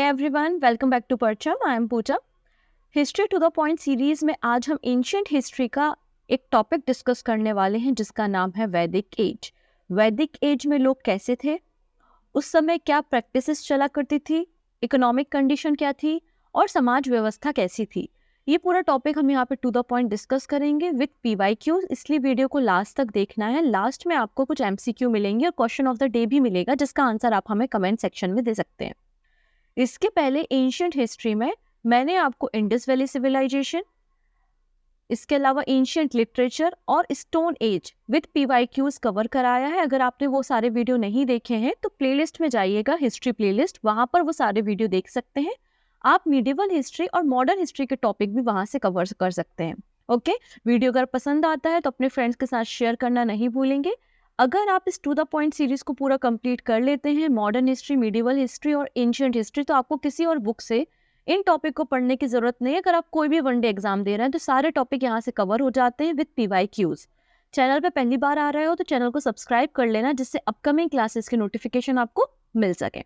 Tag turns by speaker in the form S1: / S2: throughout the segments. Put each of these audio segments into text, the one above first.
S1: Everyone, welcome back to Parcham. I am Pooja. History to the point series में आज हम ancient history का एक टॉपिक डिस्कस करने वाले हैं जिसका नाम है वैदिक एज। वैदिक एज में लोग कैसे थे, उस समय क्या प्रैक्टिसेस चला करती थी, इकोनॉमिक कंडीशन क्या थी और समाज व्यवस्था कैसी थी। ये पूरा टॉपिक हम यहाँ पे टू द पॉइंट डिस्कस करेंगे विद PYQ, इसलिए वीडियो को लास्ट तक देखना है। लास्ट में आपको कुछ MCQ मिलेंगे और क्वेश्चन ऑफ द डे भी मिलेगा जिसका आंसर आप हमें कमेंट सेक्शन में दे सकते हैं। इसके पहले एंशिएंट हिस्ट्री में मैंने आपको इंडस वैली सिविलाइजेशन, इसके अलावा एंशिएंट लिटरेचर और stone age with PYQs cover कराया है। अगर आपने वो सारे वीडियो नहीं देखे हैं तो प्लेलिस्ट में जाइएगा, हिस्ट्री प्लेलिस्ट, वहां पर वो सारे वीडियो देख सकते हैं। आप मिडिवल हिस्ट्री और मॉडर्न हिस्ट्री के टॉपिक भी वहां से कवर कर सकते हैं। ओके, वीडियो अगर पसंद आता है तो अपने फ्रेंड्स के साथ शेयर करना नहीं भूलेंगे। अगर आप इस टू द पॉइंट सीरीज को पूरा कंप्लीट कर लेते हैं, मॉडर्न हिस्ट्री, मिडिवल हिस्ट्री और एंशिएंट हिस्ट्री, तो आपको किसी और बुक से इन टॉपिक को पढ़ने की जरूरत नहीं है। अगर आप कोई भी वनडे एग्जाम दे रहे हैं तो सारे टॉपिक यहाँ से कवर हो जाते हैं विद PYQs। चैनल पे पहली बार आ रहे हो तो चैनल को सब्सक्राइब कर लेना जिससे अपकमिंग क्लासेस के नोटिफिकेशन आपको मिल सके।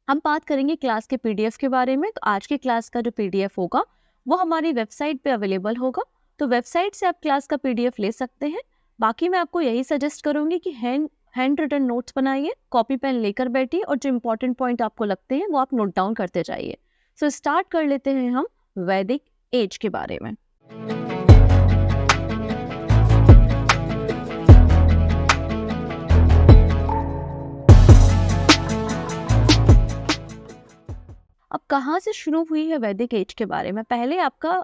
S1: हम बात करेंगे क्लास के PDF के बारे में। तो आज की क्लास का जो PDF होगा वो हमारी वेबसाइट पे अवेलेबल होगा, तो वेबसाइट से आप क्लास का PDF ले सकते हैं। बाकी मैं आपको यही सजेस्ट करूंगी कि हैंड रिटन नोट्स बनाइए, कॉपी पेन लेकर बैठिए और जो इंपॉर्टेंट पॉइंट आपको लगते हैं वो आप नोट डाउन करते जाइए। सो स्टार्ट कर लेते हैं हम वैदिक एज के बारे में। अब कहाँ से शुरू हुई है वैदिक एज के बारे में। पहले आपका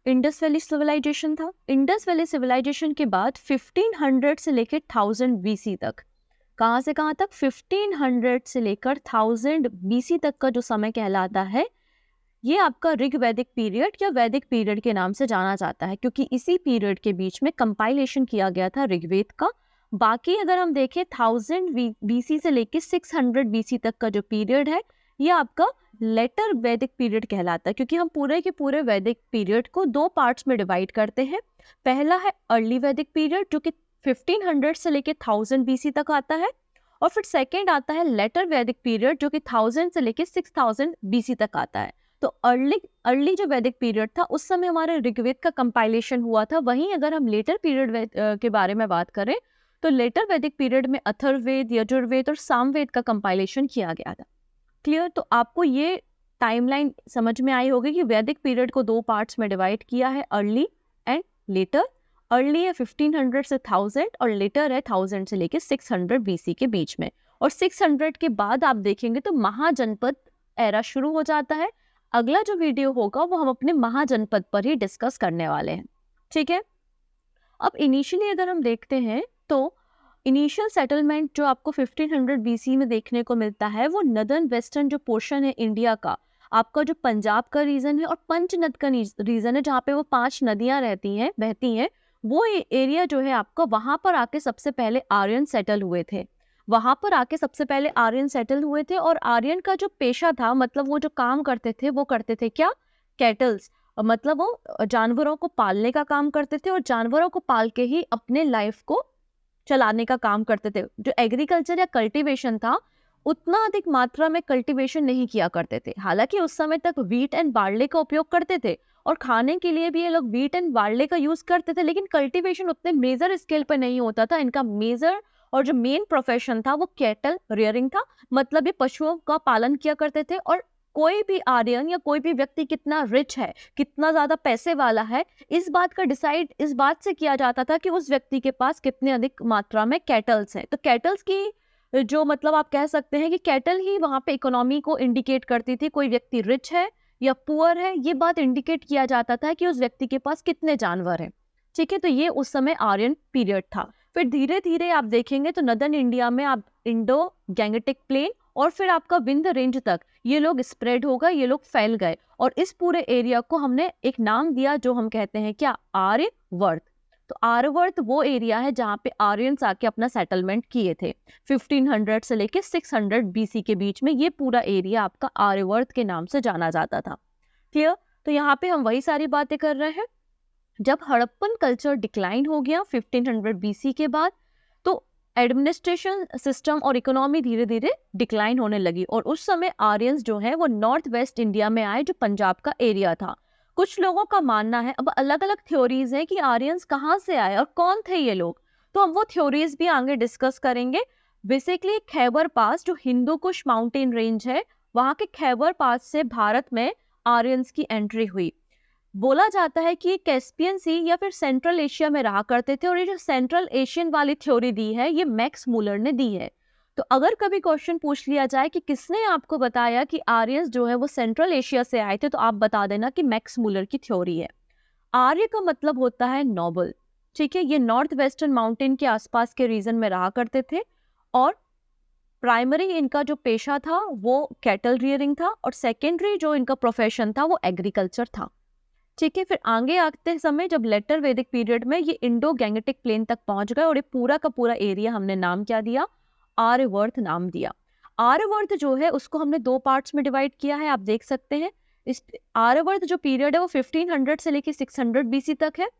S1: इंडस वैली सिविलाइजेशन था। इंडस वैली सिविलाइजेशन के बाद 1500 से लेकर 1000 BC तक, कहाँ से कहाँ तक, 1500 से लेकर 1000 BC तक का जो समय कहलाता है ये आपका ऋग वैदिक पीरियड या वैदिक पीरियड के नाम से जाना जाता है, क्योंकि इसी पीरियड के बीच में कंपाइलेशन किया गया था ऋग्वेद का। बाकी अगर हम देखें 1000 BC से लेकर 600 BC तक का जो पीरियड है ये आपका लेटर वैदिक पीरियड कहलाता है, क्योंकि हम पूरे के पूरे वैदिक पीरियड को दो पार्ट्स में डिवाइड करते हैं। पहला है अर्ली वैदिक पीरियड जो कि 1500 से लेकर 1000 BC तक आता है, और फिर सेकेंड आता है लेटर वैदिक पीरियड जो कि 1000 से लेकर 6000 BC तक आता है। तो अर्ली जो वैदिक पीरियड था उस समय हमारे ऋग्वेद का कंपाइलेशन हुआ था। वहीं अगर हम लेटर पीरियड के बारे में बात करें तो लेटर वैदिक पीरियड में अथर्ववेद, यजुर्वेद और सामवेद का कंपाइलेशन किया गया था। क्लियर? तो आपको ये टाइमलाइन समझ में आई होगी कि वैदिक पीरियड को दो पार्ट्स में डिवाइड किया है, अर्ली एंड लेटर। अर्ली है 1500 से 1000 और लेटर है 1000 से लेकर 600 BC के बीच में। और 600 के बाद आप देखेंगे तो महाजनपद एरा शुरू हो जाता है। अगला जो वीडियो होगा वो हम अपने महाजनपद पर ही डिस्कस करने वाले हैं, ठीक है। अब इनिशियली अगर हम देखते हैं तो इनिशियल सेटलमेंट जो आपको 1500 BC में देखने को मिलता है वो नदर्न वेस्टर्न जो पोर्शन है इंडिया का, आपका जो पंजाब का रीजन है और पंचनद का रीजन है जहाँ पे वो 5 नदियां बहती हैं, वो एरिया जो है आपका, वहां पर आके सबसे पहले आर्यन सेटल हुए थे। और आर्यन का जो पेशा था, मतलब वो जो काम करते थे क्या, कैटल्स, मतलब वो जानवरों को पालने का काम करते थे और जानवरों को पाल के ही अपने लाइफ को चलाने का काम करते थे। जो एग्रीकल्चर या कल्टीवेशन था उतना अधिक मात्रा में कल्टीवेशन नहीं किया करते थे। हालांकि उस समय तक व्हीट एंड बार्ले का उपयोग करते थे और खाने के लिए भी ये लोग व्हीट एंड बार्ले का यूज करते थे, लेकिन कल्टीवेशन उतने मेजर स्केल पर नहीं होता था। इनका मेजर और जो मेन प्रोफेशन था वो कैटल रियरिंग था, मतलब ये पशुओं का पालन किया करते थे। और कोई भी आर्यन या कोई भी व्यक्ति कितना रिच है, कितना ज्यादा पैसे वाला है, इस बात का डिसाइड इस बात से किया जाता था कि उस व्यक्ति के पास कितने अधिक मात्रा में कैटल्स हैं। तो कैटल्स की जो, मतलब आप कह सकते हैं कि कैटल ही वहां पे इकोनॉमी को इंडिकेट करती थी। कोई व्यक्ति रिच है या पुअर है, ये बात इंडिकेट किया जाता था कि उस व्यक्ति के पास कितने जानवर हैं, ठीक है। तो ये उस समय आर्यन पीरियड था। फिर धीरे धीरे आप देखेंगे तो नदर्न इंडिया में आप इंडो गैंगेटिक प्लेन और फिर आपका विंध्य रेंज तक ये लोग स्प्रेड हो गए, ये लोग फैल गए, और इस पूरे एरिया को हमने एक नाम दिया जो हम कहते हैं क्या, आर्यवर्त। तो आर्यवर्त वो एरिया है जहाँ पे आर्यंस आके अपना सेटलमेंट किए थे 1500 से लेके 600 BC के बीच में। ये पूरा एरिया आपका आर्यवर्त के नाम से जाना जाता था। क्लियर? तो यहाँ पे हम वही सारी बातें कर रहे हैं। जब हड़प्पन कल्चर डिक्लाइन हो गया 1500 BC के बाद, तो एडमिनिस्ट्रेशन सिस्टम और इकोनॉमी धीरे धीरे डिक्लाइन होने लगी और उस समय आर्यंस जो है वो नॉर्थ वेस्ट इंडिया में आए, जो पंजाब का एरिया था। कुछ लोगों का मानना है, अब अलग अलग थ्योरीज हैं कि आर्यंस कहाँ से आए और कौन थे ये लोग, तो हम वो थ्योरीज भी आगे डिस्कस करेंगे। बेसिकली खैबर पास जो हिंदू कुश माउंटेन रेंज है, वहां के खैबर पास से भारत में आर्यंस की एंट्री हुई। बोला जाता है कि कैस्पियन सी या फिर सेंट्रल एशिया में रहा करते थे, और ये जो सेंट्रल एशियन वाली थ्योरी दी है ये मैक्स मूलर ने दी है। तो अगर कभी क्वेश्चन पूछ लिया जाए कि किसने आपको बताया कि आर्यंस जो है वो सेंट्रल एशिया से आए थे, तो आप बता देना कि मैक्स मूलर की थ्योरी है। आर्य का मतलब होता है नोबल, ठीक है। ये नॉर्थ वेस्टर्न माउंटेन के आसपास के रीजन में रहा करते थे और प्राइमरी इनका जो पेशा था वो कैटल रियरिंग था और सेकेंडरी जो इनका प्रोफेशन था वो एग्रीकल्चर था, ठीक है। फिर आगे आते समय जब लेटर वैदिक पीरियड में ये इंडो गैंगेटिक प्लेन तक पहुंच गए और ये पूरा का पूरा एरिया हमने नाम क्या दिया, आर्यवर्त नाम दिया। आर्यवर्त जो है उसको हमने दो पार्ट्स में डिवाइड किया है, आप देख सकते हैं। इस आर्यवर्त जो पीरियड है वो 1500 से लेकर 600 बीसी तक है।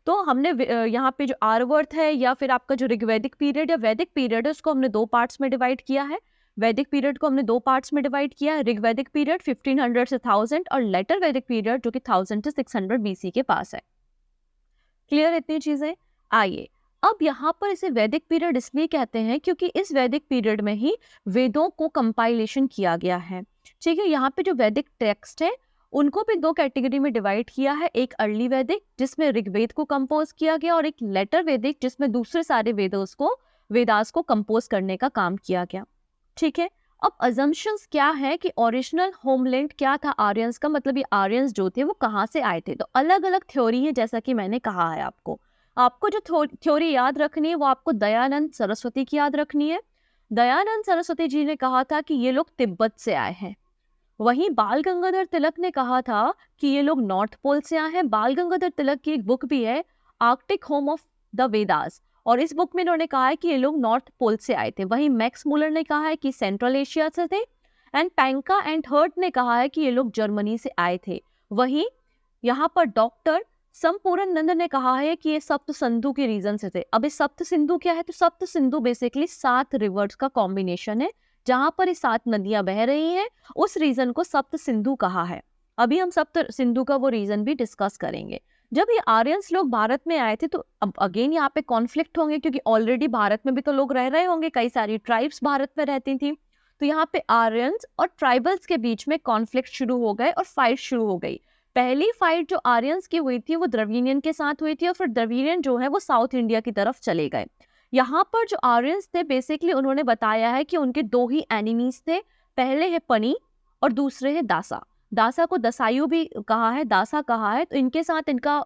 S1: तो हमने यहाँ पे जो आर्यवर्त है या फिर आपका जो ऋग्वैदिक पीरियड या वैदिक पीरियड है उसको हमने दो पार्ट्स में डिवाइड किया है। वैदिक पीरियड को हमने दो पार्ट्स में डिवाइड किया है, ऋग्वैदिक पीरियड 1500 से 1000 और लेटर वैदिक पीरियड जो कि 1000 से 600 बीसी के पास है। क्लियर इतनी चीजें। आइए अब यहाँ पर इसे वैदिक पीरियड इसलिए कहते हैं क्योंकि इस वैदिक पीरियड में ही वेदों को कंपाइलेशन किया गया है, ठीक है। यहाँ पे जो वैदिक टेक्स्ट है उनको भी दो कैटेगरी में डिवाइड किया है, एक अर्ली वैदिक जिसमें ऋग्वेद को कंपोज किया गया और एक लेटर वैदिक जिसमें दूसरे सारे वेदास को कंपोज करने का काम किया गया, ठीक है। अब अजम्पशंस क्या है कि ओरिजिनल होमलैंड क्या था आर्यंस का, मतलब ये आर्यंस जो थे वो कहाँ से आए थे। तो अलग अलग थ्योरी है, जैसा कि मैंने कहा है आपको जो थ्योरी याद रखनी है वो आपको दयानंद सरस्वती की याद रखनी है। दयानंद सरस्वती जी ने कहा था कि ये लोग तिब्बत से आए हैं। वहीं बाल गंगाधर तिलक ने कहा था कि ये लोग नॉर्थ पोल से आए हैं। बाल गंगाधर तिलक की एक बुक भी है, Arctic home of the Vedas, और इस बुक में इन्होंने कहा है कि ये लोग नॉर्थ पोल से आए थे। वहीं मैक्स मूलर ने कहा है कि सेंट्रल एशिया से थे, एंड पैंका एंड हर्ट ने कहा है कि ये लोग जर्मनी से आए थे। वहीं यहाँ पर डॉक्टर संपूर्ण नंद ने कहा है कि ये सप्त सिंधु के रीजन से थे। अब इस सप्त सिंधु क्या है, तो सप्त सिंधु बेसिकली 7 रिवर्स का कॉम्बिनेशन है, जहां पर ये 7 नदियां बह रही हैं, उस रीजन को सप्त सिंधु कहा है। अभी हम सप्त सिंधु का वो रीजन भी डिस्कस करेंगे। जब ये आर्यंस लोग भारत में आए थे तो अब अगेन यहाँ पे कॉन्फ्लिक्ट होंगे, क्योंकि ऑलरेडी भारत में भी तो लोग रह रहे होंगे, कई सारी ट्राइब्स भारत में रहती थी। तो यहाँ पे आर्यंस और ट्राइबल्स के बीच में कॉन्फ्लिक्ट शुरू हो गए और फाइट शुरू हो गई। पहली फाइट जो आर्यंस की हुई थी वो द्रविडियन के साथ हुई थी, और फिर द्रविडियन जो है वो साउथ इंडिया की तरफ चले गए। यहाँ पर जो आर्यंस थे बेसिकली उन्होंने बताया है कि उनके दो ही एनिमीज थे, पहले है पनी और दूसरे है दासा। दासा को दसायु भी कहा है, दासा कहा है। तो इनके साथ इनका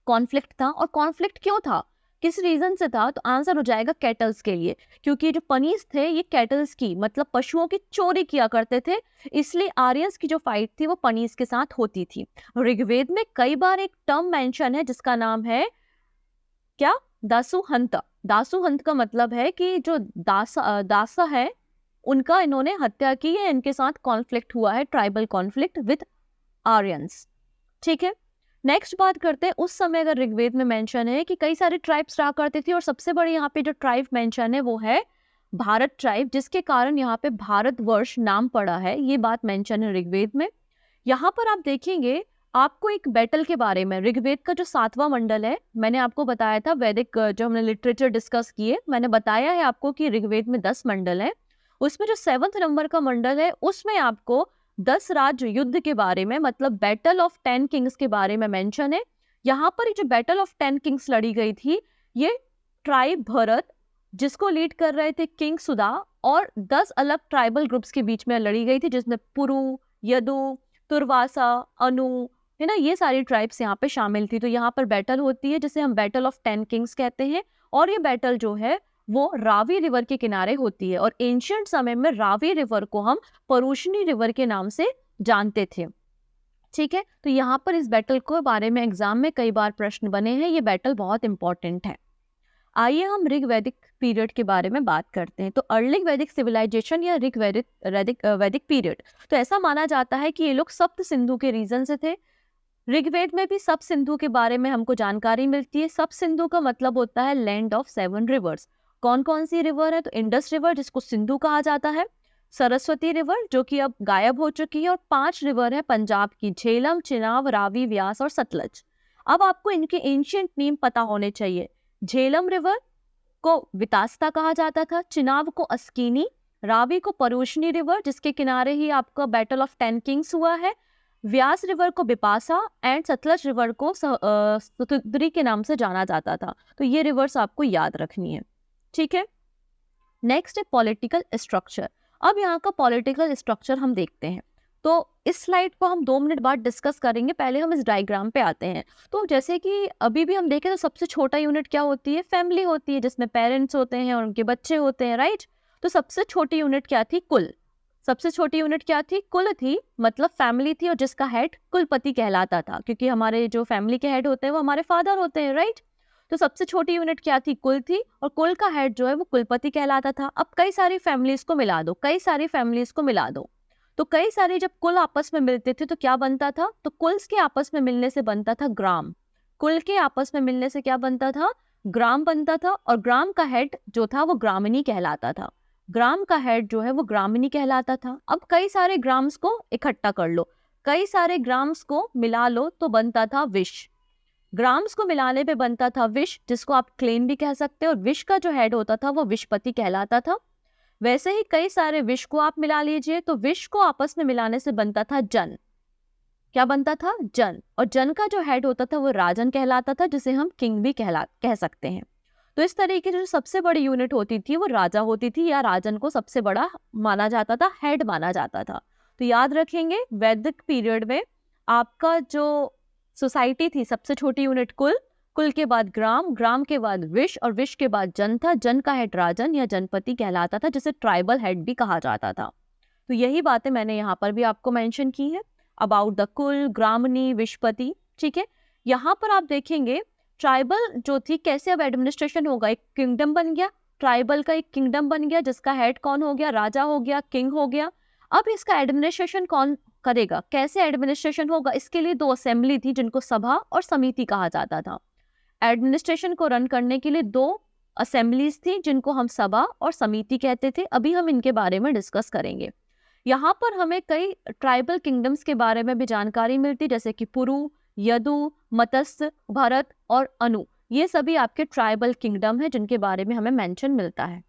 S1: कॉन्फ्लिक्ट था, और कॉन्फ्लिक्ट क्यों था, किस रीजन से था, तो आंसर हो जाएगा कैटल्स के लिए, क्योंकि जो पनीस थे ये कैटल्स की मतलब पशुओं की चोरी किया करते थे, इसलिए आर्यंस की जो फाइट थी वो पनीस के साथ होती थी। ऋग्वेद में कई बार एक टर्म मेंशन है जिसका नाम है क्या, दासुहंत। दासुहंत का मतलब है कि जो दासा है उनका इन्होंने हत्या की है, इनके साथ कॉन्फ्लिक्ट हुआ है, ट्राइबल कॉन्फ्लिक्ट विद आर्यंस, ठीक है। नेक्स्ट बात करते हैं, उस समय अगर ऋग्वेद में मेंशन है कि कई सारे ट्राइब्स रहा करती थी, और सबसे बड़ी यहाँ पे जो ट्राइब मेंशन है वो है भारत ट्राइब, जिसके कारण यहाँ पे भारतवर्ष नाम पड़ा है, ये बात मेंशन है ऋग्वेद में। यहाँ पर आप देखेंगे आपको एक बैटल के बारे में, ऋग्वेद का जो 7वां मंडल है, मैंने आपको बताया था वैदिक जो हमने लिटरेचर डिस्कस किए, मैंने बताया है आपको कि ऋग्वेद में 10 मंडल है, उसमें जो 7th नंबर का मंडल है उसमें आपको 10 राज्य युद्ध के बारे में, मतलब बैटल ऑफ 10 किंग्स के बारे में मेंशन है। यहाँ पर जो बैटल ऑफ 10 किंग्स लड़ी गई थी, ये ट्राइब भरत जिसको लीड कर रहे थे किंग सुदा, और 10 अलग ट्राइबल ग्रुप्स के बीच में लड़ी गई थी, जिसमें पुरु, यदु, तुर्वासा, अनु, है ना, ये सारी ट्राइब्स यहाँ पे शामिल थी। तो यहाँ पर बैटल होती है जिसे हम बैटल ऑफ 10 किंग्स कहते हैं, और ये बैटल जो है वो रावी रिवर के किनारे होती है, और एंशिएंट समय में रावी रिवर को हम परुशनी रिवर के नाम से जानते थे, ठीक है। तो यहाँ पर इस बैटल के बारे में एग्जाम में कई बार प्रश्न बने हैं, ये बैटल बहुत इंपॉर्टेंट है। आइए हम ऋग्वैदिक पीरियड के बारे में बात करते हैं। तो अर्ली वैदिक सिविलाइजेशन या वैदिक पीरियड, तो ऐसा माना जाता है कि ये लोग सप्त सिंधु के रीजन से थे। ऋग्वेद में भी सप्त सिंधु के बारे में हमको जानकारी मिलती है। सप्त सिंधु का मतलब होता है लैंड ऑफ 7 रिवर्स। कौन कौन सी रिवर है? तो इंडस रिवर जिसको सिंधु कहा जाता है, सरस्वती रिवर जो कि अब गायब हो चुकी है, और 5 रिवर है पंजाब की, झेलम, चिनाब, रावी, व्यास और सतलज। अब आपको इनके एंशियंट नेम पता होने चाहिए। झेलम रिवर को वितास्ता कहा जाता था, चिनाब को अस्कीनी, रावी को परूशनी रिवर जिसके किनारे ही आपका बैटल ऑफ 10 किंग्स हुआ है, व्यास रिवर को बिपासा, एंड सतलज रिवर को सतुद्री के नाम से जाना जाता था। तो ये रिवर्स आपको याद रखनी है, ठीक है। नेक्स्ट है पॉलिटिकल स्ट्रक्चर। अब यहाँ का पॉलिटिकल स्ट्रक्चर हम देखते हैं, तो इस स्लाइड को हम 2 मिनट बाद डिस्कस करेंगे, पहले हम इस डायग्राम पे आते हैं। तो जैसे कि अभी भी हम देखें तो सबसे छोटा यूनिट क्या होती है? फैमिली होती है, जिसमें पेरेंट्स होते हैं और उनके बच्चे होते हैं, राइट। तो सबसे छोटी यूनिट क्या थी? कुल। सबसे छोटी यूनिट क्या थी? कुल थी, मतलब फैमिली थी, और जिसका हेड कुलपति कहलाता था, क्योंकि हमारे जो फैमिली के हेड होते हैं वो हमारे फादर होते हैं, राइट। तो सबसे छोटी यूनिट क्या थी? कुल थी, और कुल का हेड जो है वो कुलपति कहलाता था। अब कई सारी फैमिलीज को मिला दो, कई सारी फैमिलीज को मिला दो, तो कई सारे जब कुल आपस में मिलते थे तो क्या बनता था? तो कुल्स के आपस में मिलने से बनता था ग्राम। कुल के आपस में मिलने से क्या बनता था? ग्राम बनता था, और ग्राम का हेड जो था वो ग्रामनी कहलाता था। ग्राम का हेड जो है वो ग्रामनी कहलाता था। अब कई सारे ग्राम्स को इकट्ठा कर लो, कई सारे ग्राम्स को मिला लो तो बनता था विश। ग्राम्स को मिलाने पे बनता था विश, जिसको आप क्लेन भी कह सकते हो, और विश का जो हेड होता था वो विशपति कहलाता था। वैसे ही कई सारे विश को आप मिला लीजिए, तो विश को आपस में मिलाने से बनता था जन। क्या बनता था? जन। और जन का जो हेड होता था वो राजन कहलाता था, जिसे हम किंग भी कह सकते हैं। तो इस तरीके से जो सबसे बड़ी यूनिट होती थी वो राजा होती थी, या राजन को सबसे बड़ा माना जाता था, हेड माना जाता था। तो याद रखेंगे, वैदिक पीरियड में आपका जो सोसाइटी थी, सबसे छोटी यूनिट कुल, कुल के बाद ग्राम, ग्राम के बाद विश, और विश के बाद जन था। जन का हेड राजन या जनपति कहलाता था, जिसे ट्राइबल हेड भी कहा जाता था। तो यही बातें मैंने यहाँ पर भी आपको मेंशन की है अबाउट द कुल, ग्रामनी, विशपति, ठीक है। यहाँ पर आप देखेंगे ट्राइबल जो थी कैसे अब एडमिनिस्ट्रेशन होगा, एक किंगडम बन गया, ट्राइबल का एक किंगडम बन गया, जिसका हेड कौन हो गया? राजा हो गया, किंग हो गया। अब इसका एडमिनिस्ट्रेशन कौन करेगा? कैसे एडमिनिस्ट्रेशन होगा? इसके लिए 2 असेंबली थी, जिनको सभा और समिति कहा जाता था। एडमिनिस्ट्रेशन को रन करने के लिए 2 असेंबलीज थी, जिनको हम सभा और समिति कहते थे। अभी हम इनके बारे में डिस्कस करेंगे। यहाँ पर हमें कई ट्राइबल किंगडम्स के बारे में भी जानकारी मिलती, जैसे कि पुरु, यदु, मत्स्य, भरत और अनु। ये सभी आपके ट्राइबल किंगडम है, जिनके बारे में हमें मेंशन मिलता है।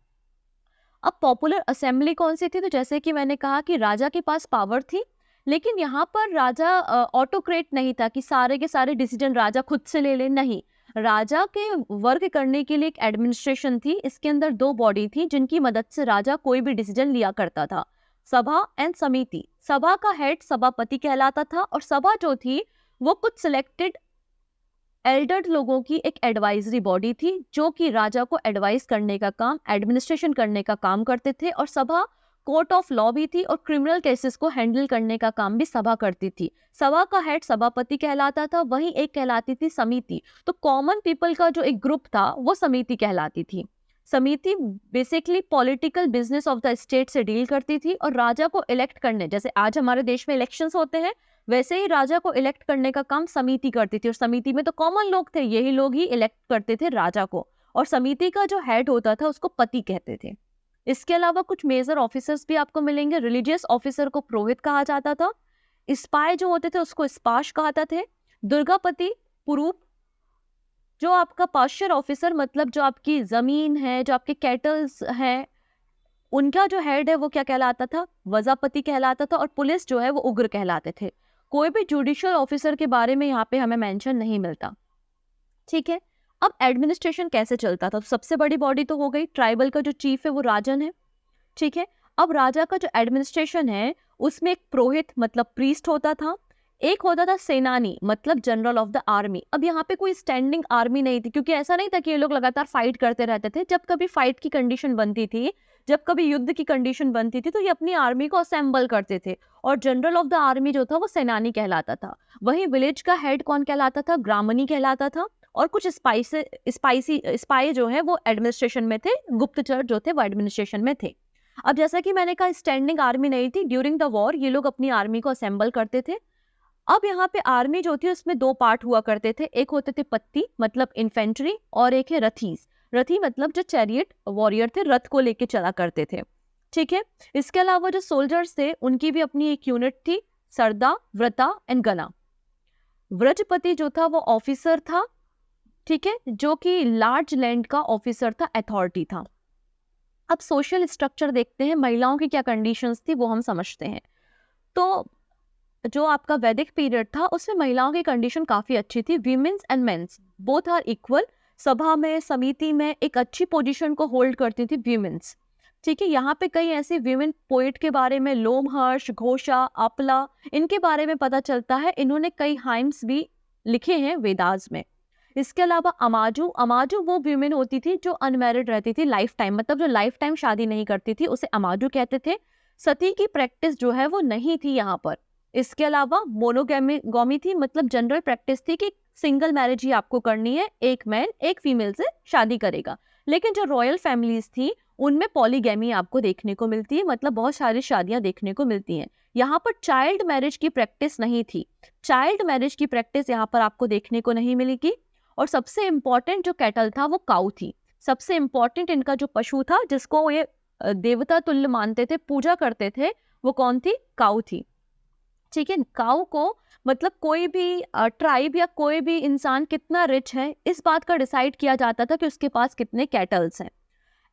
S1: अब पॉपुलर असेंबली कौन सी थी? तो जैसे कि मैंने कहा कि राजा के पास पावर थी, लेकिन यहाँ पर राजा ऑटोक्रेट नहीं था कि सारे के सारे डिसीजन राजा खुद से ले ले, नहीं। राजा के वर्क करने के लिए एक एडमिनिस्ट्रेशन थी, इसके अंदर 2 बॉडी थी, जिनकी मदद से राजा कोई भी डिसीजन लिया करता था, सभा एंड समिति। सभा का हेड सभापति कहलाता था, और सभा जो थी वो कुछ सिलेक्टेड एल्डर्ड लोगों की एक एडवाइजरी बॉडी थी, जो कि राजा को एडवाइस करने का काम, एडमिनिस्ट्रेशन करने का काम करते थे। और सभा कोर्ट ऑफ लॉ भी थी, और क्रिमिनल केसेस को हैंडल करने का काम भी सभा करती थी। सभा का हेड सभापति कहलाता था, वहीं एक कहलाती थी समिति। तो कॉमन पीपल का जो एक ग्रुप था वो समिति कहलाती थी। समिति basically political business of the state से डील करती थी, और राजा को इलेक्ट करने, जैसे आज हमारे देश में इलेक्शंस होते हैं, वैसे ही राजा को इलेक्ट करने का काम समिति करती थी। और समिति में तो कॉमन लोग थे, यही लोग ही इलेक्ट करते थे राजा को। और समिति का जो हेड होता था उसको पति कहते थे। इसके अलावा कुछ मेजर ऑफिसर्स भी आपको मिलेंगे। रिलीजियस ऑफिसर को पुरोहित कहा जाता था। स्पाई जो होते थे उसको स्पाश कहते थे। दुर्गापति, पुरूप, जो आपका पाश्चर ऑफिसर, मतलब जो आपकी जमीन है, जो आपके कैटल्स हैं, उनका जो हेड है वो क्या कहलाता था? वजापति कहलाता था। और पुलिस जो है वो उग्र कहलाते थे। कोई भी जुडिशियल ऑफिसर के बारे में यहाँ पे हमें मेंशन नहीं मिलता, ठीक है। अब एडमिनिस्ट्रेशन कैसे चलता था? तो सबसे बड़ी बॉडी तो हो गई, ट्राइबल का जो चीफ है वो राजन है, ठीक है। अब राजा का जो एडमिनिस्ट्रेशन है उसमें एक पुरोहित मतलब प्रीस्ट होता था, एक होता था सेनानी मतलब जनरल ऑफ द आर्मी। अब यहाँ पे कोई स्टैंडिंग आर्मी नहीं थी, क्योंकि ऐसा नहीं था कि ये लोग लगातार फाइट करते रहते थे। जब कभी फाइट की कंडीशन बनती थी, जब कभी युद्ध की कंडीशन बनती थी, तो ये अपनी आर्मी को असेंबल करते थे, और जनरल ऑफ द आर्मी जो था वो सेनानी कहलाता था। वहीं विलेज का हेड कौन कहलाता था? ग्रामनी कहलाता था। और कुछ स्पाई जो है वो एडमिनिस्ट्रेशन में थे, गुप्तचर जो थे वो एडमिनिस्ट्रेशन में थे। अब जैसा कि मैंने कहा स्टैंडिंग आर्मी नहीं थी, ड्यूरिंग द वॉर ये लोग अपनी आर्मी को असेंबल करते थे। अब यहाँ पे आर्मी जो थी उसमें 2 पार्ट हुआ करते थे, एक होते थे पत्ती मतलब इन्फेंट्री, और एक है रथीस। रथी मतलब जो चैरियट वॉरियर थे, रथ को लेके चला करते थे, ठीक है। इसके अलावा जो सोल्जर्स थे उनकी भी अपनी एक यूनिट थी, सरदा, व्रता एंड गना। व्रजपति जो था वो ऑफिसर था, ठीक है, जो कि लार्ज लैंड का ऑफिसर था, अथॉरिटी था। अब सोशल स्ट्रक्चर देखते हैं, महिलाओं की क्या कंडीशंस थी वो हम समझते हैं। तो जो आपका वैदिक पीरियड था उसमें महिलाओं की कंडीशन काफी अच्छी थी। Women's and men's both are equal. सभा में, समिति में एक अच्छी पोजीशन को होल्ड करती थी वीमेंस, ठीक है। यहाँ पे कई ऐसे वीमेन पोइट के बारे में, लोमहर्ष, घोषा, आपला, इनके बारे में पता चलता है। इन्होंने कई हाइम्स भी लिखे हैं वेदास में। इसके अलावा अमाजू, अमाजू वो वीमेन होती थी जो अनमैरिड रहती थी लाइफ टाइम, मतलब जो लाइफ टाइम शादी नहीं करती थी, उसे अमाजू कहते थे। सती की प्रैक्टिस जो है वो नहीं थी यहाँ पर। इसके अलावा मोनोगैमी थी, मतलब जनरल प्रैक्टिस थी कि सिंगल मैरिज ही आपको करनी है, एक मैन एक फीमेल से शादी करेगा। लेकिन जो रॉयल फैमिलीज थी उनमें पॉलीगैमी आपको देखने को मिलती है, मतलब बहुत सारी शादियां देखने को मिलती हैं। यहाँ पर चाइल्ड मैरिज की प्रैक्टिस नहीं थी, चाइल्ड मैरिज की प्रैक्टिस यहाँ पर आपको देखने को नहीं मिलेगी। और सबसे इंपॉर्टेंट जो कैटल था वो काऊ थी। सबसे इंपॉर्टेंट इनका जो पशु था जिसको ये देवता तुल्य मानते थे, पूजा करते थे, वो कौन थी? काऊ थी, ठीक है। काऊ को मतलब कोई भी ट्राइब या कोई भी इंसान कितना रिच है इस बात का डिसाइड किया जाता था कि उसके पास कितने कैटल्स हैं।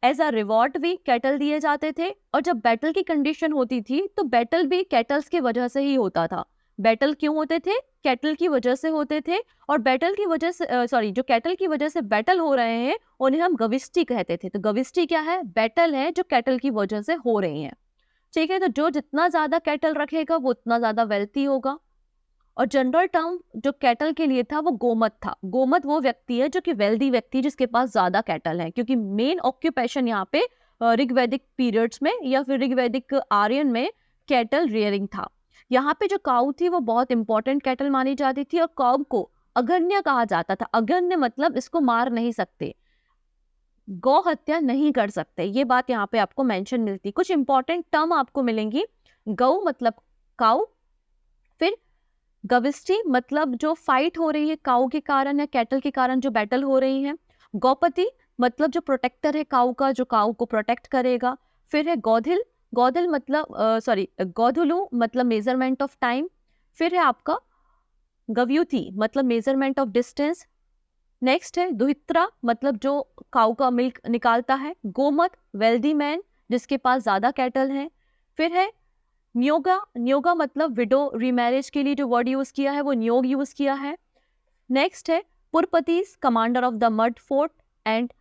S1: एज अ रिवॉर्ड भी कैटल दिए जाते थे। और जब बैटल की कंडीशन होती थी तो बैटल भी कैटल्स की वजह से ही होता था। बैटल क्यों होते थे? कैटल की वजह से होते थे। और बैटल की वजह से जो कैटल की वजह से बैटल हो रहे हैं उन्हें हम गविष्टि कहते थे। तो गविष्टि क्या है? बैटल है जो कैटल की वजह से हो रही हैं, ठीक है। तो जो जितना ज्यादा कैटल रखेगा वो उतना ज्यादा वेल्थी होगा। और जनरल टर्म जो कैटल के लिए था वो गोमत था। गोमत वो व्यक्ति है जो कि वेल्दी व्यक्ति है जिसके पास ज्यादा कैटल है, क्योंकि मेन ऑक्यूपेशन यहाँ पे ऋग्वैदिक पीरियड्स में या फिर ऋग्वैदिक आर्यन में कैटल रियरिंग था। यहाँ पे जो काऊ थी वो बहुत इंपॉर्टेंट कैटल मानी जाती थी। और काऊ को अगण्य कहा जाता था। अगण्य मतलब इसको मार नहीं सकते, गौ हत्या नहीं कर सकते, ये बात यहाँ पे आपको मेंशन मिलती। कुछ इंपॉर्टेंट टर्म आपको मिलेंगी। गौ मतलब काऊ, फिर गविष्टि मतलब जो फाइट हो रही है काऊ के कारण या कैटल के कारण जो बैटल हो रही है। गौपति मतलब जो प्रोटेक्टर है काऊ का, जो काऊ को प्रोटेक्ट करेगा। फिर है गौधिल, गौधिल मतलब गौधुलू मतलब मेजरमेंट ऑफ टाइम। फिर है आपका गव्युति मतलब मेजरमेंट ऑफ डिस्टेंस। नेक्स्ट है दुहित्रा मतलब जो काऊ का मिल्क निकालता है। गोमत वेल्दी मैन जिसके पास ज्यादा कैटल है। फिर है न्योगा, न्योगा मतलब विडो, रीमैरिज के लिए जो वर्ड यूज किया है वो न्योग यूज किया है। नेक्स्ट है पुरपतीस, commander of the mud fort. And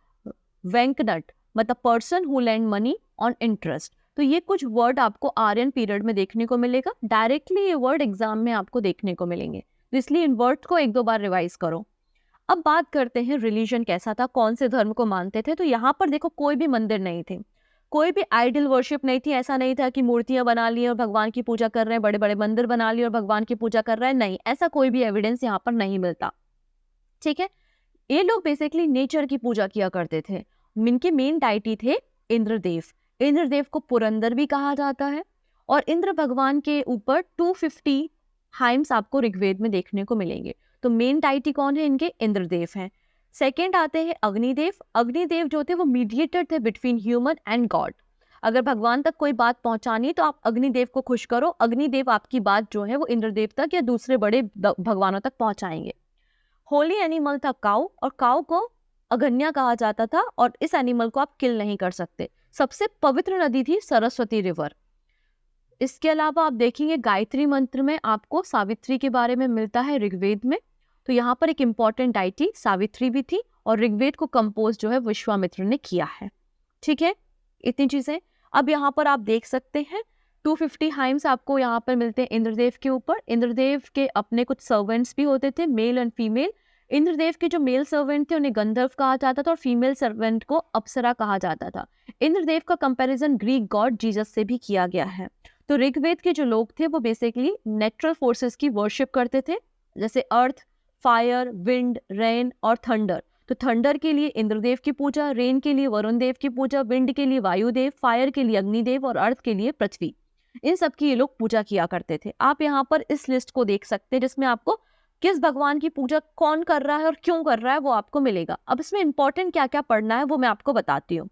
S1: वेंकनट मतलब person who lend money on interest. तो ये कुछ वर्ड आपको आर्यन पीरियड में देखने को मिलेगा। डायरेक्टली ये वर्ड एग्जाम में आपको देखने को मिलेंगे, तो इसलिए इन वर्ड को एक दो बार रिवाइज करो। अब बात करते हैं रिलीजन कैसा था, कौन से धर्म को मानते थे। तो यहाँ पर देखो कोई भी मंदिर नहीं थे, कोई भी आइडल वर्शिप नहीं थी। ऐसा नहीं था कि मूर्तियां बना ली और भगवान की पूजा कर रहे हैं, बड़े बड़े मंदिर बना लिए और भगवान की पूजा कर रहे हैं, नहीं, ऐसा कोई भी एविडेंस यहाँ पर नहीं मिलता, ठीक है। ये लोग बेसिकली नेचर की पूजा किया करते थे। इनके मेन डाइटी थे इंद्रदेव। इंद्रदेव को पुरंदर भी कहा जाता है। और इंद्र भगवान के ऊपर 250 हाइम्स आपको ऋग्वेद में देखने को मिलेंगे। तो मेन डाइटी कौन है इनके? इंद्रदेव हैं। सेकेंड आते हैं अग्निदेव। अग्निदेव जो थे वो मीडिएटर थे बिटवीन ह्यूमन एंड गॉड। अगर भगवान तक कोई बात पहुंचानी है तो आप अग्निदेव को खुश करो, अग्निदेव आपकी बात जो है वो इंद्रदेव तक या दूसरे बड़े भगवानों तक पहुंचाएंगे। होली एनिमल था काऊ, और काऊ को अगन्या कहा जाता था और इस एनिमल को आप किल नहीं कर सकते। सबसे पवित्र नदी थी सरस्वती रिवर। इसके अलावा आप देखेंगे गायत्री मंत्र में आपको सावित्री के बारे में मिलता है ऋग्वेद में। तो यहाँ पर एक इंपॉर्टेंट डाइटी सावित्री भी थी और ऋग्वेद को कंपोज जो है विश्वामित्र ने किया है, ठीक है। इतनी चीजें अब यहाँ पर आप देख सकते हैं। 250 हाइम्स आपको यहाँ पर मिलते हैं इंद्रदेव के ऊपर। इंद्रदेव के अपने कुछ सर्वेंट्स भी होते थे, मेल एंड फीमेल। इंद्रदेव के जो मेल सर्वेंट थे उन्हें गंधर्व कहा जाता था और फीमेल सर्वेंट को अप्सरा कहा जाता था। इंद्रदेव का कंपैरिजन ग्रीक गॉड जीसस से भी किया गया है। तो ऋग्वेद के जो लोग थे वो बेसिकली नेचुरल फोर्सेस की वर्शिप करते थे, जैसे अर्थ, फायर, विंड, रेन और थंडर। तो थंडर के लिए इंद्रदेव की पूजा, रेन के लिए वरुण देव की पूजा, विंड के लिए वायुदेव, फायर के लिए अग्निदेव और अर्थ के लिए पृथ्वी। इन सब की ये लोग पूजा किया करते थे। आप यहाँ पर इस लिस्ट को देख सकते हैं जिसमें आपको किस भगवान की पूजा कौन कर रहा है और क्यों कर रहा है वो आपको मिलेगा। अब इसमें इंपॉर्टेंट क्या क्या पढ़ना है वो मैं आपको बताती हूँ।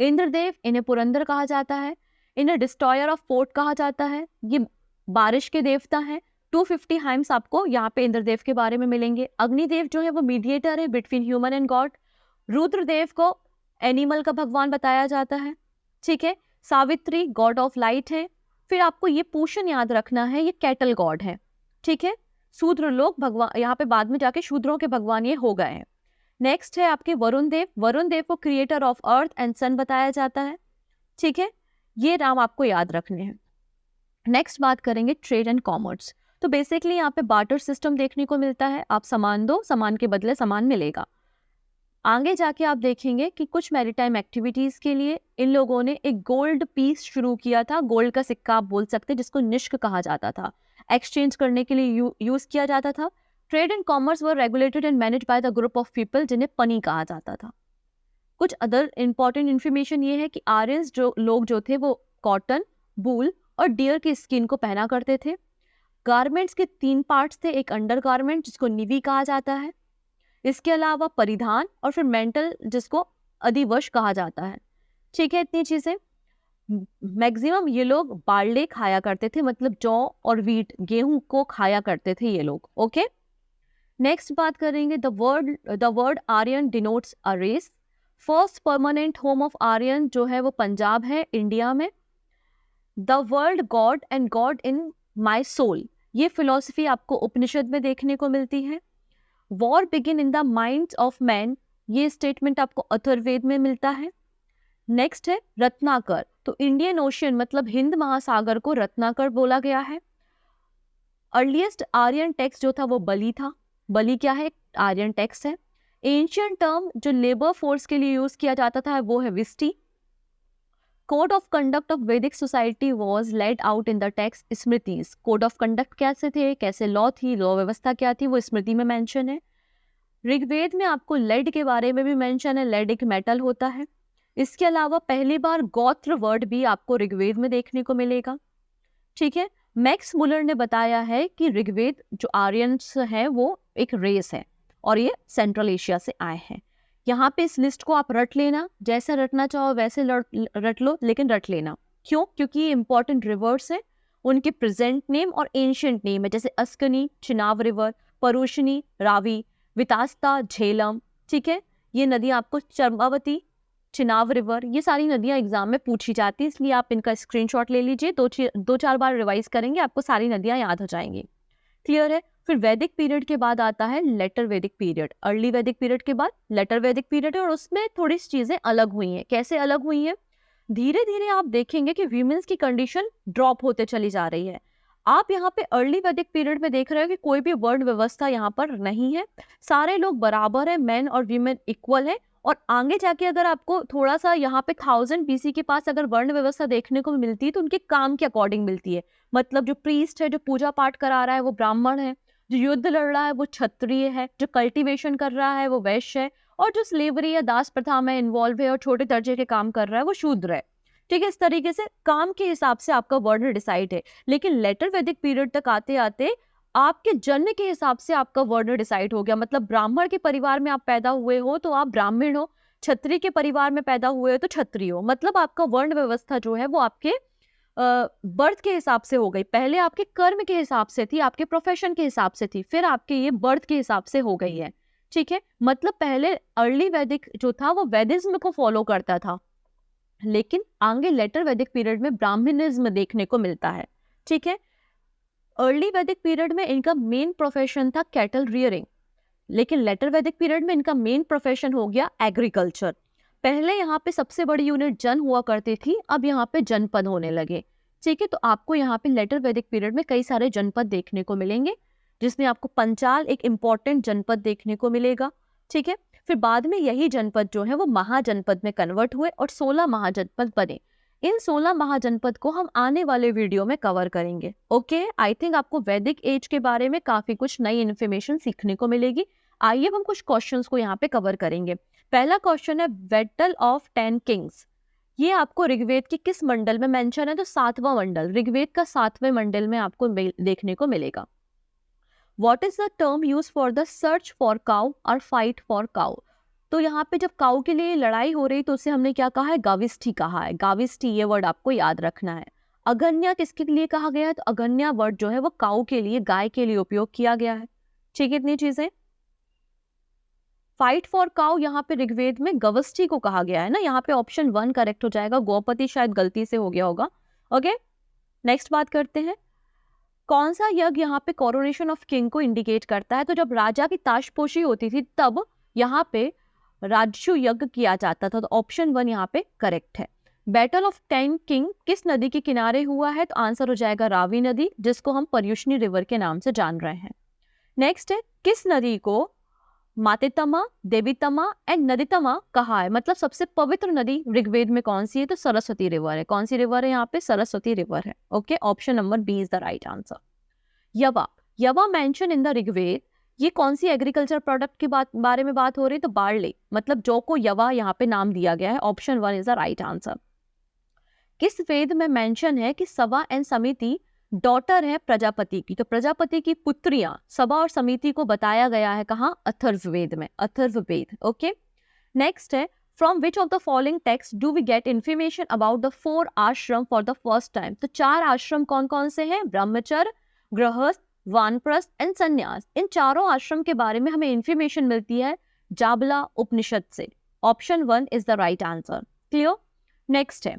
S1: इंद्रदेव, इन्हें पुरंदर कहा जाता है, इन्हें डिस्ट्रॉयर ऑफ पोर्ट कहा जाता है, ये बारिश के देवता हैं। 250 हाइम्स आपको यहाँ पे इंद्रदेव के बारे में मिलेंगे। अग्निदेव जो है वो मीडिएटर है between human and God. Rudradev को एनिमल का भगवान बताया जाता है, ठीक है। सावित्री गॉड ऑफ लाइट है। फिर आपको ये पोषण याद रखना है, ये कैटल गॉड है, ठीक है। शूद्र लोग भगवान, यहाँ पे बाद में जाके शूद्रों के भगवान ये हो गए हैं। नेक्स्ट है आपके वरुण देव। वरुण देव को क्रिएटर ऑफ अर्थ एंड सन बताया जाता है, ठीक है। ये नाम आपको याद रखने हैं। नेक्स्ट बात करेंगे ट्रेड एंड कॉमर्स। तो बेसिकली यहाँ पे बार्टर सिस्टम देखने को मिलता है, आप सामान दो, सामान के बदले सामान मिलेगा। आगे जाके आप देखेंगे कि कुछ मैरीटाइम एक्टिविटीज के लिए इन लोगों ने एक गोल्ड पीस शुरू किया था, गोल्ड का सिक्का आप बोल सकते हैं, जिसको निष्क कहा जाता था, एक्सचेंज करने के लिए यूज किया जाता था। Trade and commerce were regulated and manage by the group of people, जिन्हें पनी कहा जाता था। कुछ अदर इंपॉर्टेंट इन्फॉर्मेशन ये है कि आर्यंस जो लोग जो थे वो कॉटन, वूल और डियर की स्किन को पहना करते थे। गारमेंट्स के 3 पार्ट्स थे, एक अंडर गारमेंट जिसको निवी कहा जाता है, इसके अलावा परिधान और फिर मेंटल जिसको अधिवश कहा जाता है, ठीक है। इतनी चीजें। मैक्सिमम ये लोग बार्ले खाया करते थे, मतलब जौ और वीट, गेहूं को खाया करते थे ये लोग, ओके। नेक्स्ट बात करेंगे the word Aryan denotes a race. First permanent home of Aryan जो है वो पंजाब है, इंडिया में। The world god and god in my soul, ये फिलॉसफी आपको उपनिषद में देखने को मिलती है। War begin in the minds of man, ये स्टेटमेंट आपको अथर्ववेद में मिलता है। नेक्स्ट है रत्नाकर। तो इंडियन ओशियन मतलब हिंद महासागर को रत्नाकर बोला गया है। अर्लीस्ट आर्यन टेक्स्ट जो था वो बलि था। बलि क्या है? आर्यन टेक्स्ट है। एंशियंट टर्म जो लेबर फोर्स के लिए यूज किया जाता था वो है विस्टी। Code of conduct of Vedic society was laid out in the text smritis. Code of conduct कैसे थे, कैसे लॉ थी, लॉ व्यवस्था क्या थी, वो स्मृति में मेंशन है। ऋग्वेद में आपको लेड के बारे में भी मेंशन है, लेड एक मेटल होता है। इसके अलावा पहली बार गोत्र वर्ड भी आपको ऋग्वेद में देखने को मिलेगा, ठीक है। मैक्स मुलर ने बताया है कि ऋग्वेद जो आर्यंस है वो एक रेस है और ये सेंट्रल एशिया से आए हैं। यहाँ पे इस लिस्ट को आप रट लेना, जैसे रटना चाहो वैसे रट लो, लेकिन रट लेना। क्यों? क्योंकि ये इंपॉर्टेंट रिवर्स है, उनके प्रेजेंट नेम और एंशियंट नेम है, जैसे अस्कनी चिनाब रिवर, परुशनी रावी, वितास्ता झेलम, ठीक है। ये नदी आपको चर्मावती, चिनाब रिवर, ये सारी नदियां एग्जाम में पूछी जाती है, इसलिए आप इनका स्क्रीनशॉट ले लीजिए। दो चार बार रिवाइज करेंगे आपको सारी नदियां याद हो जाएंगी। क्लियर है? फिर वैदिक पीरियड के बाद आता है लेटर वैदिक पीरियड। अर्ली वैदिक पीरियड के बाद लेटर वैदिक पीरियड है और उसमें थोड़ी चीजें अलग हुई हैं। कैसे अलग हुई हैं? धीरे धीरे आप देखेंगे कि वीमेंस की कंडीशन ड्रॉप होते चली जा रही है। आप यहाँ पे अर्ली वैदिक पीरियड में देख रहे हो कि कोई भी वर्ण व्यवस्था यहाँ पर नहीं है, सारे लोग बराबर है, मेन और वीमेन इक्वल है। और आगे जाके अगर आपको थोड़ा सा यहाँ पे 1000 BC के पास अगर वर्ण व्यवस्था देखने को मिलती है तो उनके काम के अकॉर्डिंग मिलती है। मतलब जो प्रीस्ट है, जो पूजा पाठ करा रहा है वो ब्राह्मण है, जो युद्ध लड़ रहा है वो क्षत्रिय है, जो कल्टीवेशन कर रहा है वो वैश्य है, और जो स्लेवरी या दास प्रथा में इन्वॉल्व है और छोटे दर्जे के काम कर रहा है वो शूद्र है, ठीक है। इस तरीके से काम के हिसाब से आपका वर्ण डिसाइड है। लेकिन लेटर वैदिक पीरियड तक आते आते आपके जन्म के हिसाब से आपका वर्ण डिसाइड हो गया। मतलब ब्राह्मण के परिवार में आप पैदा हुए हो तो आप ब्राह्मण हो, क्षत्रिय के परिवार में पैदा हुए हो तो क्षत्रिय हो। मतलब आपका वर्ण व्यवस्था जो है वो आपके बर्थ के हिसाब से हो गई। पहले आपके कर्म के हिसाब से थी, आपके प्रोफेशन के हिसाब से थी, फिर आपके ये बर्थ के हिसाब से हो गई है, ठीक है। मतलब पहले अर्ली वैदिक जो था वो वैदिज्म को फॉलो करता था, लेकिन आगे लेटर वैदिक पीरियड में ब्राह्मणिज्म देखने को मिलता है, ठीक है। अर्ली वैदिक पीरियड में इनका मेन प्रोफेशन था कैटल रियरिंग, लेकिन लेटर वैदिक पीरियड में इनका मेन प्रोफेशन हो गया एग्रीकल्चर। पहले यहाँ पे सबसे बड़ी यूनिट जन हुआ करती थी, अब यहाँ पे जनपद होने लगे, ठीक है। तो आपको यहाँ पे लेटर वैदिक पीरियड में कई सारे जनपद देखने को मिलेंगे, जिसमें आपको पंचाल एक इंपॉर्टेंट जनपद देखने को मिलेगा, ठीक है। फिर बाद में यही जनपद जो है वो महाजनपद में कन्वर्ट हुए और 16 महाजनपद बने। इन 16 महाजनपद को हम आने वाले वीडियो में कवर करेंगे, ओके। आई थिंक आपको वैदिक एज के बारे में काफी कुछ नई इन्फॉर्मेशन सीखने को मिलेगी। आइए हम कुछ क्वेश्चंस को यहाँ पे कवर करेंगे। पहला क्वेश्चन है बैटल ऑफ 10 किंग्स, ये आपको ऋग्वेद के किस मंडल में मेंशन है? तो 7वां मंडल, ऋग्वेद का 7वें मंडल में आपको देखने को मिलेगा। What is the term use for the search for cow और फाइट फॉर काउ? तो यहाँ पे जब काउ के लिए लड़ाई हो रही तो उसे हमने क्या कहा है? गाविष्ठी कहा है। गाविष्ठी ये वर्ड आपको याद रखना है। अगन्या किसके लिए कहा गया है? तो अगन्या वर्ड जो है वो काउ के लिए, गाय के लिए उपयोग किया गया है। ठीक है, इतनी चीजें। फाइट फॉर काउ यहाँ पे ऋग्वेद में गवष्ठी को कहा गया है ना, यहाँ पे ऑप्शन 1 करेक्ट हो जाएगा। गोपति शायद गलती से हो गया होगा। ओके, नेक्स्ट बात करते हैं। कौन सा यज्ञ यहाँ पे कोरोनेशन ऑफ किंग को इंडिकेट करता है? तो जब राजा की ताशपोशी होती थी तब यहाँ पे राजसु यज्ञ किया जाता था। तो ऑप्शन 1 यहाँ पे करेक्ट है। बैटल ऑफ 10 किंग किस नदी के किनारे हुआ है? तो आंसर हो जाएगा रावी नदी, जिसको हम पर्युषणी रिवर के नाम से जान रहे हैं। नेक्स्ट है, किस नदी को मातेतमा, देवीतमा एंड नदीतमा कहा है? मतलब सबसे पवित्र नदी ऋग्वेद में कौन सी है? तो सरस्वती रिवर है। कौन सी रिवर है यहाँ पे? सरस्वती रिवर है। Okay, option number B is the right answer. यवा, यवा मेंशन इन द ऋग्वेद, ये कौन सी एग्रीकल्चर प्रोडक्ट की बारे में बात हो रही है? तो बार्ली, मतलब जौ को यवा यहाँ पे नाम दिया गया है। Option 1 is the right answer. किस वेद में मेंशन है कि सभा एंड समिति डॉटर है प्रजापति की? तो प्रजापति की पुत्रियां सभा और समिति को बताया गया है कहाँ? अथर्ववेद में, अथर्ववेद। ओके, नेक्स्ट है, from which of the following text do we get information about the 4 ashram for the first time? तो 4 आश्रम कौन कौन से हैं? ब्रह्मचर्य, गृहस्थ, वानप्रस्थ एंड संन्यास। इन चारों आश्रम के बारे में हमें इंफॉर्मेशन मिलती है जाबला उपनिषद से। Option 1 is the right answer. Clear? Next है,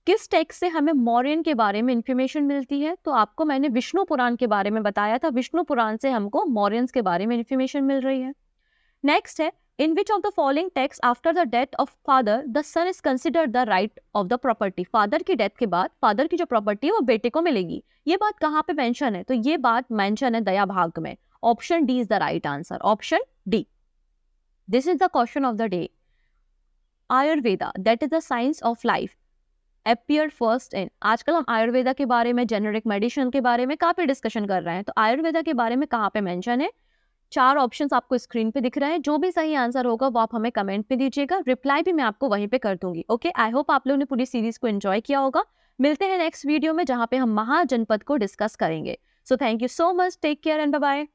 S1: किस टेक्स्ट से हमें मौर्यन के बारे में इंफॉर्मेशन मिलती है? तो आपको मैंने विष्णु पुराण के बारे में बताया था। विष्णु पुराण से हमको मौर्यंस के बारे में इंफॉर्मेशन मिल रही है। नेक्स्ट है, in which of the following text after the death of father the son is considered the right of the property? Father की डेथ के बाद फादर की जो प्रॉपर्टी है वो बेटे को मिलेगी। ये बात कहाँ पे मेंशन है? तो ये बात मेंशन है दया भाग में। Option D is the right answer. Option D. This is the question of the day. Ayurveda, that is the science of life, appeared first in। आजकल हम आयुर्वेदा के बारे में, जेनेरिक मेडिसिन के बारे में काफी डिस्कशन कर रहे हैं। तो आयुर्वेदा के बारे में कहाँ पे मेंशन है? 4 ऑप्शंस आपको स्क्रीन पे दिख रहे हैं। जो भी सही आंसर होगा वो आप हमें कमेंट पे दीजिएगा। रिप्लाई भी मैं आपको वहीं पे कर दूंगी। ओके, आई होप आप लोगों ने पूरी सीरीज को एंजॉय किया होगा। मिलते हैं नेक्स्ट वीडियो में, जहाँ पे हम महाजनपद को डिस्कस करेंगे। So thank you so much, take care and bye bye.